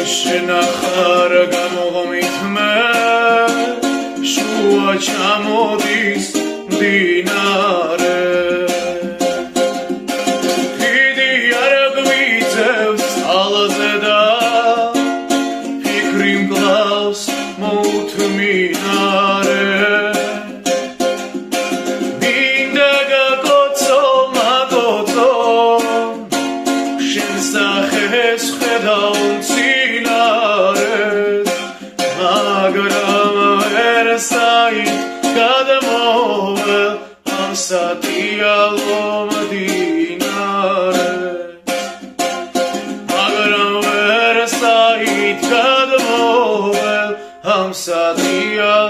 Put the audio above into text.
შენახარ გამოღმით მე შუა ჩამოდის მდინარე დიდი არ გვიწევს ალაზე და ფიქრი მკლავს მოუთმინარე მინდა გაკოცო მაგოცო შენ სახეს ხედავ გადმოვალ ამ სადიალო მდინარე მაგრამ ვერ საით გადმოვალ ამ სადიალო